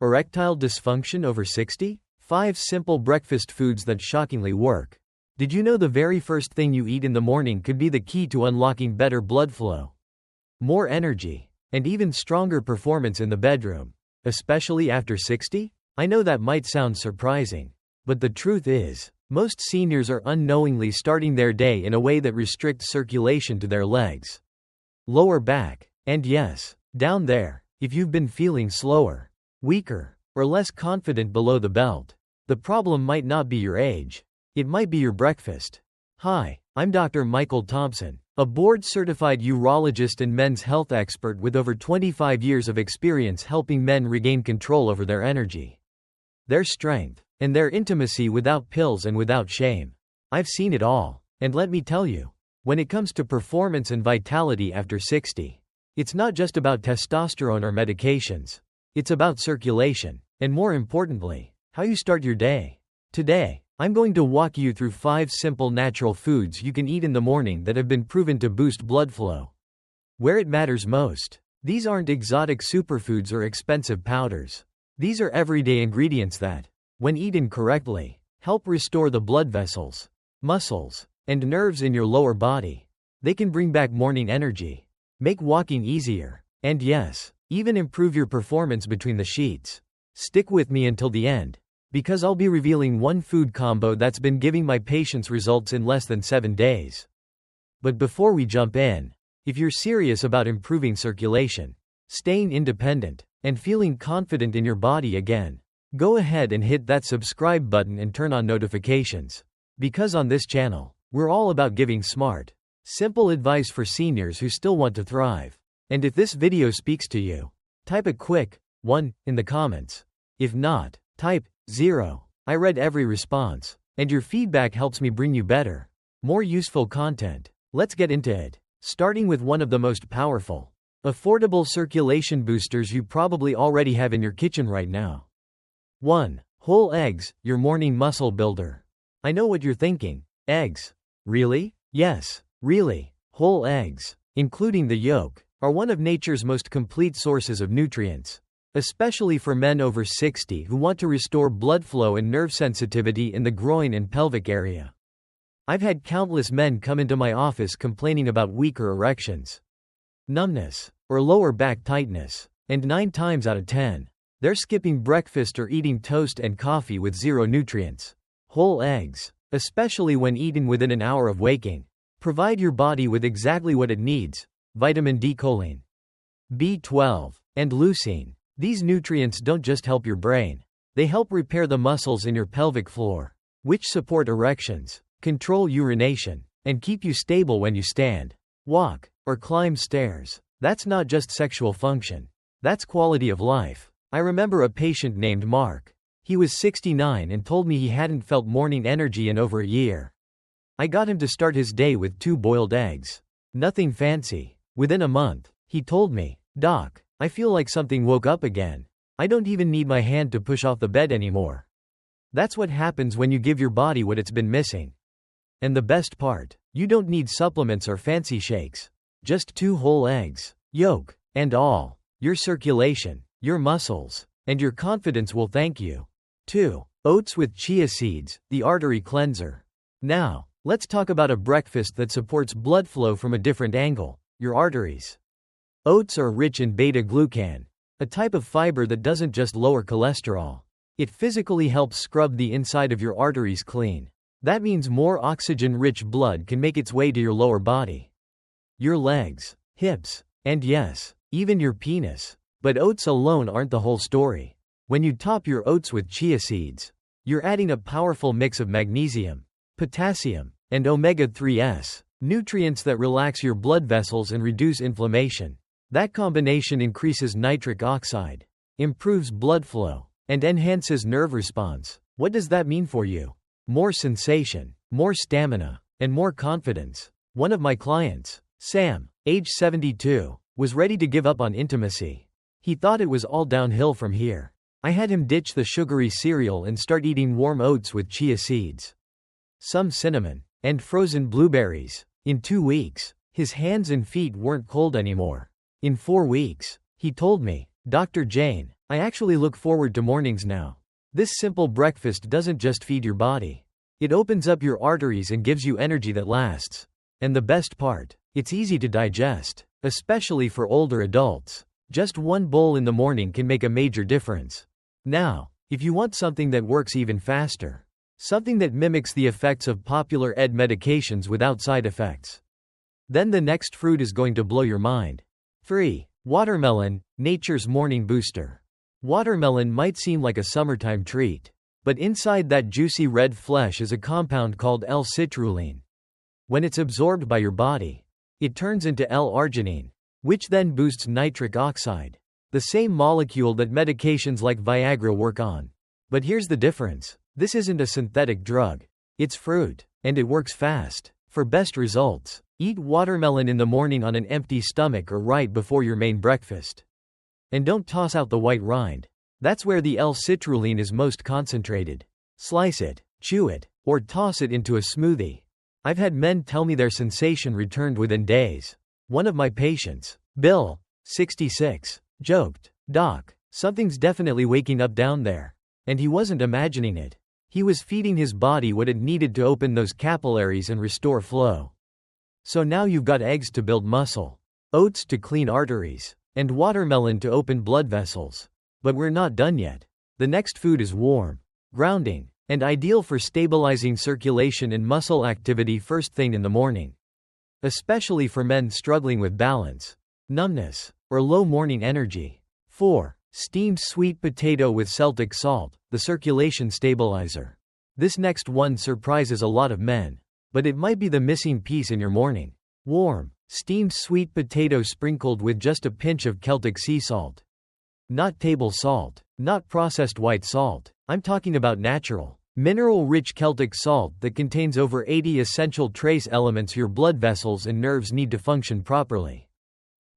Erectile dysfunction over 60? 5 simple breakfast foods that shockingly work. Did you know the very first thing you eat in the morning could be the key to unlocking better blood flow, more energy, and even stronger performance in the bedroom, especially after 60? I know that might sound surprising, but the truth is, most seniors are unknowingly starting their day in a way that restricts circulation to their legs, lower back, and yes, down there. If you've been feeling slower, weaker, or less confident below the belt, the problem might not be your age. It might be your breakfast. Hi, I'm Dr. Michael Thompson, a board-certified urologist and men's health expert with over 25 years of experience helping men regain control over their energy, their strength, and their intimacy without pills and without shame. I've seen it all, and let me tell you, when it comes to performance and vitality after 60, it's not just about testosterone or medications. It's about circulation, and more importantly, how you start your day. Today, I'm going to walk you through 5 simple natural foods you can eat in the morning that have been proven to boost blood flow where it matters most. These aren't exotic superfoods or expensive powders. These are everyday ingredients that, when eaten correctly, help restore the blood vessels, muscles, and nerves in your lower body. They can bring back morning energy, make walking easier, and yes, even improve your performance between the sheets. Stick with me until the end, because I'll be revealing one food combo that's been giving my patients results in less than 7 days. But before we jump in, if you're serious about improving circulation, staying independent, and feeling confident in your body again, go ahead and hit that subscribe button and turn on notifications. Because on this channel, we're all about giving smart, simple advice for seniors who still want to thrive. And if this video speaks to you, type a quick 1 in the comments. If not, type 0. I read every response, and your feedback helps me bring you better, more useful content. Let's get into it. Starting with one of the most powerful, affordable circulation boosters you probably already have in your kitchen right now. 1. Whole eggs, your morning muscle builder. I know what you're thinking. Eggs? Really? Yes, really. Whole eggs, including the yolk, are one of nature's most complete sources of nutrients, especially for men over 60 who want to restore blood flow and nerve sensitivity in the groin and pelvic area. I've had countless men come into my office complaining about weaker erections, numbness, or lower back tightness, and 9 times out of 10, they're skipping breakfast or eating toast and coffee with zero nutrients. Whole eggs, especially when eaten within an hour of waking, provide your body with exactly what it needs: vitamin D, choline, B12, and leucine. These nutrients don't just help your brain, they help repair the muscles in your pelvic floor, which support erections, control urination, and keep you stable when you stand, walk, or climb stairs. That's not just sexual function, that's quality of life. I remember a patient named Mark. He was 69 and told me he hadn't felt morning energy in over a year. I got him to start his day with 2 boiled eggs. Nothing fancy. Within a month, he told me, "Doc, I feel like something woke up again. I don't even need my hand to push off the bed anymore." That's what happens when you give your body what it's been missing. And the best part, you don't need supplements or fancy shakes. Just 2 whole eggs, yolk, and all. Your circulation, your muscles, and your confidence will thank you. 2. Oats with chia seeds, the artery cleanser. Now, let's talk about a breakfast that supports blood flow from a different angle: your arteries. Oats are rich in beta-glucan, a type of fiber that doesn't just lower cholesterol. It physically helps scrub the inside of your arteries clean. That means more oxygen-rich blood can make its way to your lower body, your legs, hips, and yes, even your penis. But oats alone aren't the whole story. When you top your oats with chia seeds, you're adding a powerful mix of magnesium, potassium, and omega-3s, nutrients that relax your blood vessels and reduce inflammation. That combination increases nitric oxide, improves blood flow, and enhances nerve response. What does that mean for you? More sensation, more stamina, and more confidence. One of my clients, Sam, age 72, was ready to give up on intimacy. He thought it was all downhill from here. I had him ditch the sugary cereal and start eating warm oats with chia seeds, some cinnamon, and frozen blueberries. In 2 weeks, his hands and feet weren't cold anymore. In 4 weeks, he told me, "Dr. Jane, I actually look forward to mornings now. This simple breakfast doesn't just feed your body. It opens up your arteries and gives you energy that lasts. And the best part, it's easy to digest, especially for older adults. Just one bowl in the morning can make a major difference. Now, if you want something that works even faster, something that mimics the effects of popular medications without side effects, then the next fruit is going to blow your mind. 3. Watermelon, nature's morning booster. Watermelon might seem like a summertime treat, but inside that juicy red flesh is a compound called L-citrulline. When it's absorbed by your body, it turns into L-arginine, which then boosts nitric oxide, the same molecule that medications like Viagra work on. But here's the difference. This isn't a synthetic drug. It's fruit, and it works fast. For best results, eat watermelon in the morning on an empty stomach or right before your main breakfast. And don't toss out the white rind. That's where the L-citrulline is most concentrated. Slice it, chew it, or toss it into a smoothie. I've had men tell me their sensation returned within days. One of my patients, Bill, 66, joked, "Doc, something's definitely waking up down there." And he wasn't imagining it. He was feeding his body what it needed to open those capillaries and restore flow. So now you've got eggs to build muscle, oats to clean arteries, and watermelon to open blood vessels. But we're not done yet. The next food is warm, grounding, and ideal for stabilizing circulation and muscle activity first thing in the morning. Especially for men struggling with balance, numbness, or low morning energy. 4. Steamed sweet potato with Celtic salt, the circulation stabilizer. This next one surprises a lot of men, but it might be the missing piece in your morning. Warm, steamed sweet potato sprinkled with just a pinch of Celtic sea salt. Not table salt, not processed white salt. I'm talking about natural, mineral-rich Celtic salt that contains over 80 essential trace elements your blood vessels and nerves need to function properly.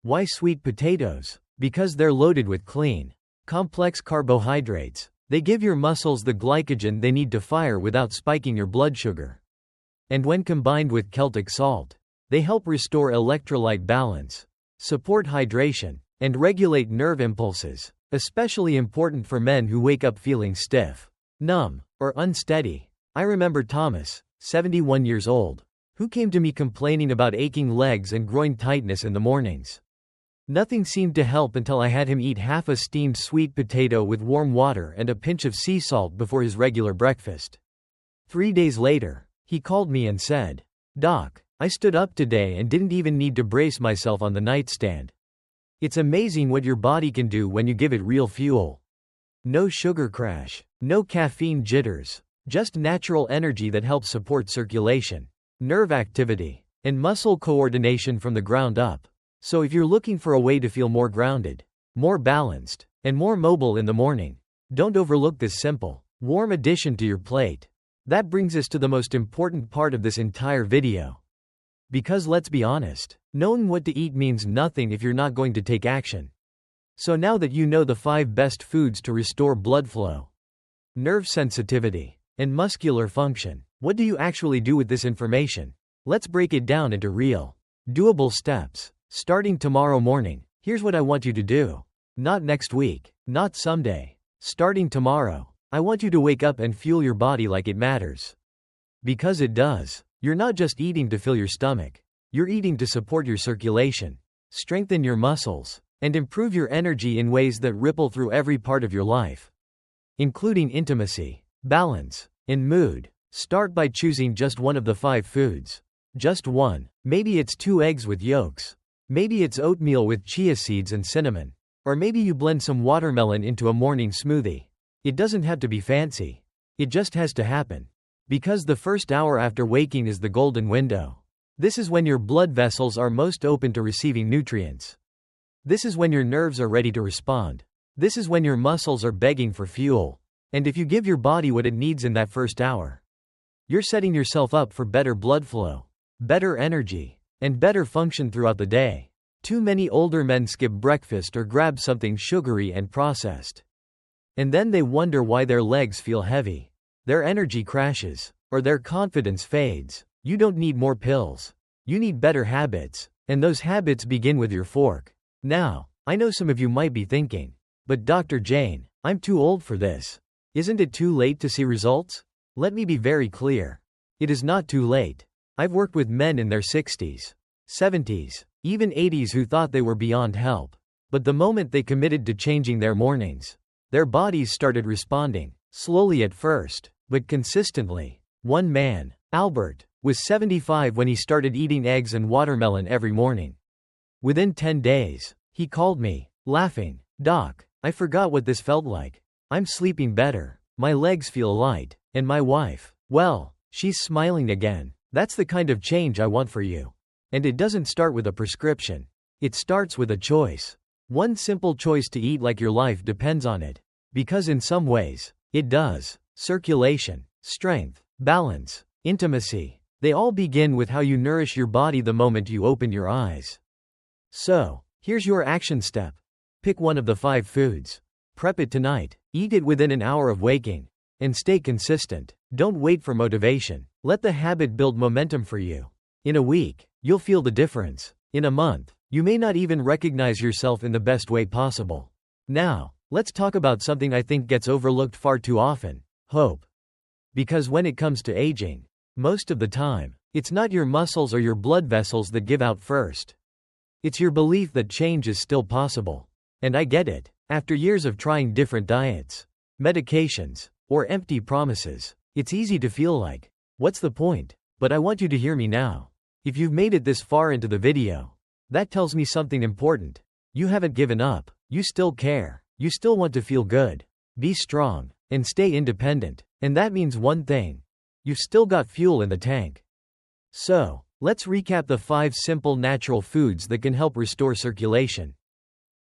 Why sweet potatoes? Because they're loaded with clean, complex carbohydrates. They give your muscles the glycogen they need to fire without spiking your blood sugar. And when combined with Celtic salt, they help restore electrolyte balance, support hydration, and regulate nerve impulses, especially important for men who wake up feeling stiff, numb, or unsteady. I remember Thomas, 71 years old, who came to me complaining about aching legs and groin tightness in the mornings. Nothing seemed to help until I had him eat half a steamed sweet potato with warm water and a pinch of sea salt before his regular breakfast. 3 days later, he called me and said, "Doc, I stood up today and didn't even need to brace myself on the nightstand." It's amazing what your body can do when you give it real fuel. No sugar crash, no caffeine jitters, just natural energy that helps support circulation, nerve activity, and muscle coordination from the ground up. So if you're looking for a way to feel more grounded, more balanced, and more mobile in the morning, don't overlook this simple, warm addition to your plate. That brings us to the most important part of this entire video. Because let's be honest, knowing what to eat means nothing if you're not going to take action. So now that you know the 5 best foods to restore blood flow, nerve sensitivity, and muscular function, what do you actually do with this information? Let's break it down into real, doable steps. Starting tomorrow morning, here's what I want you to do. Not next week, not someday. Starting tomorrow, I want you to wake up and fuel your body like it matters. Because it does. You're not just eating to fill your stomach. You're eating to support your circulation, strengthen your muscles, and improve your energy in ways that ripple through every part of your life, including intimacy, balance, and mood. Start by choosing just one of the 5 foods. Just one. Maybe it's 2 eggs with yolks. Maybe it's oatmeal with chia seeds and cinnamon. Or maybe you blend some watermelon into a morning smoothie. It doesn't have to be fancy. It just has to happen. Because the first hour after waking is the golden window. This is when your blood vessels are most open to receiving nutrients. This is when your nerves are ready to respond. This is when your muscles are begging for fuel. And if you give your body what it needs in that first hour, you're setting yourself up for better blood flow, better energy, and better function throughout the day. Too many older men skip breakfast or grab something sugary and processed. And then they wonder why their legs feel heavy, their energy crashes, or their confidence fades. You don't need more pills. You need better habits, and those habits begin with your fork. Now, I know some of you might be thinking, But Dr. Jane, I'm too old for this. Isn't it too late to see results? Let me be very clear. It is not too late. I've worked with men in their 60s, 70s, even 80s who thought they were beyond help. But the moment they committed to changing their mornings, their bodies started responding, slowly at first, but consistently. One man, Albert, was 75 when he started eating eggs and watermelon every morning. Within 10 days, he called me, laughing, "Doc, I forgot what this felt like. I'm sleeping better, my legs feel light, and my wife, well, she's smiling again. That's the kind of change I want for you." And it doesn't start with a prescription. It starts with a choice. One simple choice to eat like your life depends on it. Because in some ways, it does. Circulation, strength, balance, intimacy. They all begin with how you nourish your body the moment you open your eyes. So, here's your action step. Pick one of the 5 foods. Prep it tonight. Eat it within an hour of waking. And stay consistent. Don't wait for motivation. Let the habit build momentum for you. In a week, you'll feel the difference. In a month, you may not even recognize yourself in the best way possible. Now, let's talk about something I think gets overlooked far too often: hope. Because when it comes to aging, most of the time, it's not your muscles or your blood vessels that give out first. It's your belief that change is still possible. And I get it. After years of trying different diets, medications, or empty promises, it's easy to feel like, what's the point? But I want you to hear me now. If you've made it this far into the video, that tells me something important. You haven't given up. You still care. You still want to feel good, be strong, and stay independent. And that means one thing: you've still got fuel in the tank. So, let's recap the 5 simple natural foods that can help restore circulation,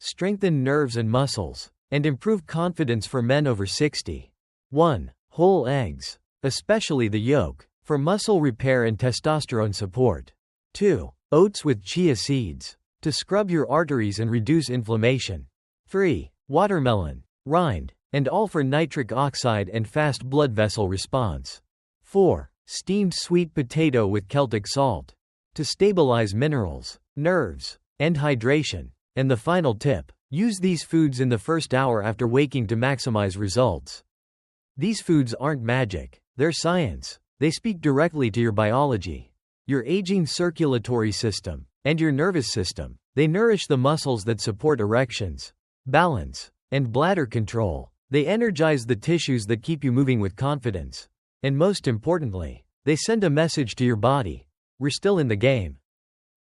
strengthen nerves and muscles, and improve confidence for men over 60. 1. Whole eggs, especially the yolk, for muscle repair and testosterone support. 2. Oats with chia seeds, to scrub your arteries and reduce inflammation. 3. Watermelon, rind, and all for nitric oxide and fast blood vessel response. 4. Steamed sweet potato with Celtic salt, to stabilize minerals, nerves, and hydration. And the final tip: use these foods in the first hour after waking to maximize results. These foods aren't magic, they're science. They speak directly to your biology, your aging circulatory system, and your nervous system. They nourish the muscles that support erections, balance, and bladder control. They energize the tissues that keep you moving with confidence. And most importantly, they send a message to your body: we're still in the game.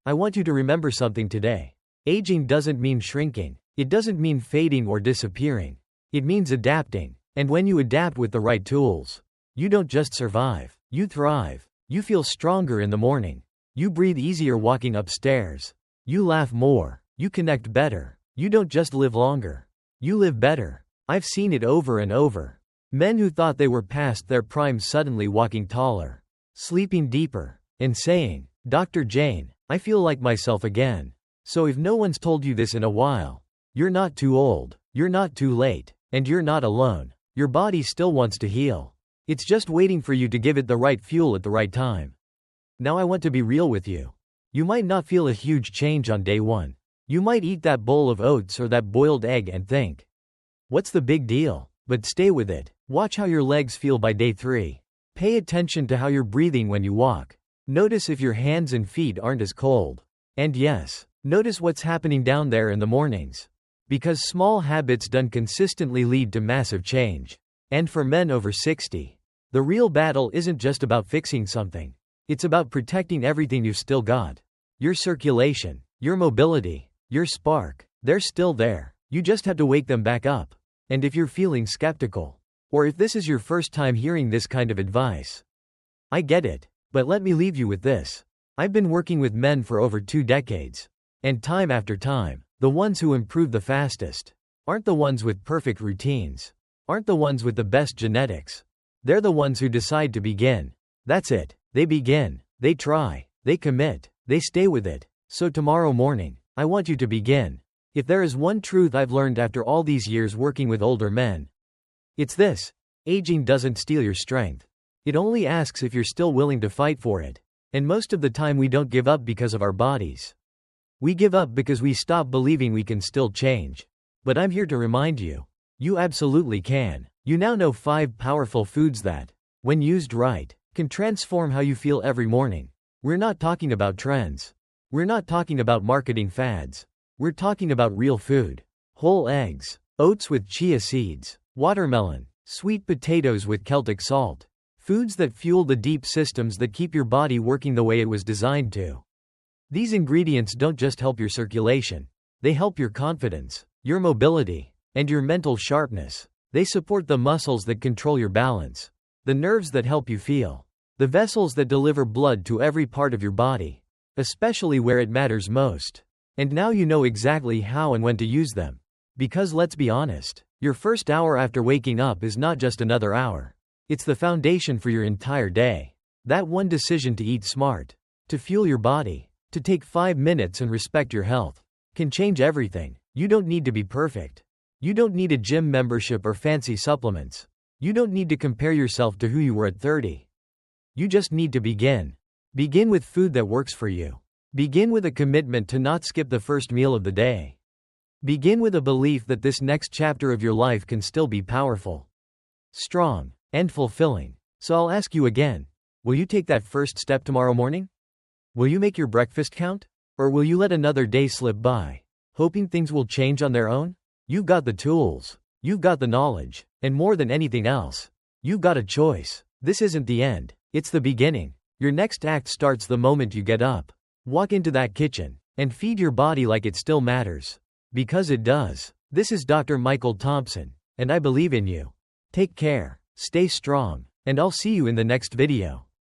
I want you to remember something today. Aging doesn't mean shrinking. It doesn't mean fading or disappearing. It means adapting. And when you adapt with the right tools, you don't just survive, you thrive. You feel stronger in the morning. You breathe easier walking upstairs. You laugh more. You connect better. You don't just live longer, you live better. I've seen it over and over. Men who thought they were past their prime suddenly walking taller, sleeping deeper, and saying, "Dr. Jane, I feel like myself again." So if no one's told you this in a while, you're not too old, you're not too late, and you're not alone. Your body still wants to heal. It's just waiting for you to give it the right fuel at the right time. Now I want to be real with you. You might not feel a huge change on day 1. You might eat that bowl of oats or that boiled egg and think, what's the big deal? But stay with it. Watch how your legs feel by day 3. Pay attention to how you're breathing when you walk. Notice if your hands and feet aren't as cold. And yes, notice what's happening down there in the mornings. Because small habits done consistently lead to massive change. And for men over 60, the real battle isn't just about fixing something. It's about protecting everything you've still got. Your circulation, your mobility, your spark, they're still there. You just have to wake them back up. And if you're feeling skeptical, or if this is your first time hearing this kind of advice, I get it, but let me leave you with this. I've been working with men for over 2 decades. And time after time, the ones who improve the fastest aren't the ones with perfect routines, aren't the ones with the best genetics. They're the ones who decide to begin. That's it. They begin, they try, they commit, they stay with it. So tomorrow morning, I want you to begin. If there is one truth I've learned after all these years working with older men, it's this: aging doesn't steal your strength. It only asks if you're still willing to fight for it. And most of the time we don't give up because of our bodies. We give up because we stop believing we can still change. But I'm here to remind you. You absolutely can. You now know 5 powerful foods that, when used right, can transform how you feel every morning. We're not talking about trends. We're not talking about marketing fads. We're talking about real food. Whole eggs, oats with chia seeds, watermelon, sweet potatoes with Celtic salt. Foods that fuel the deep systems that keep your body working the way it was designed to. These ingredients don't just help your circulation. They help your confidence, your mobility, and your mental sharpness. They support the muscles that control your balance, the nerves that help you feel, the vessels that deliver blood to every part of your body, especially where it matters most. And now you know exactly how and when to use them. Because let's be honest, your first hour after waking up is not just another hour. It's the foundation for your entire day. That one decision to eat smart, to fuel your body, to take 5 minutes and respect your health, can change everything. You don't need to be perfect. You don't need a gym membership or fancy supplements. You don't need to compare yourself to who you were at 30. You just need to begin. Begin with food that works for you. Begin with a commitment to not skip the first meal of the day. Begin with a belief that this next chapter of your life can still be powerful, strong, and fulfilling. So I'll ask you again, will you take that first step tomorrow morning? Will you make your breakfast count? Or will you let another day slip by, hoping things will change on their own? You've got the tools, you've got the knowledge, and more than anything else, you've got a choice. This isn't the end, it's the beginning. Your next act starts the moment you get up. Walk into that kitchen, and feed your body like it still matters. Because it does. This is Dr. Michael Thompson, and I believe in you. Take care. Stay strong, and I'll see you in the next video.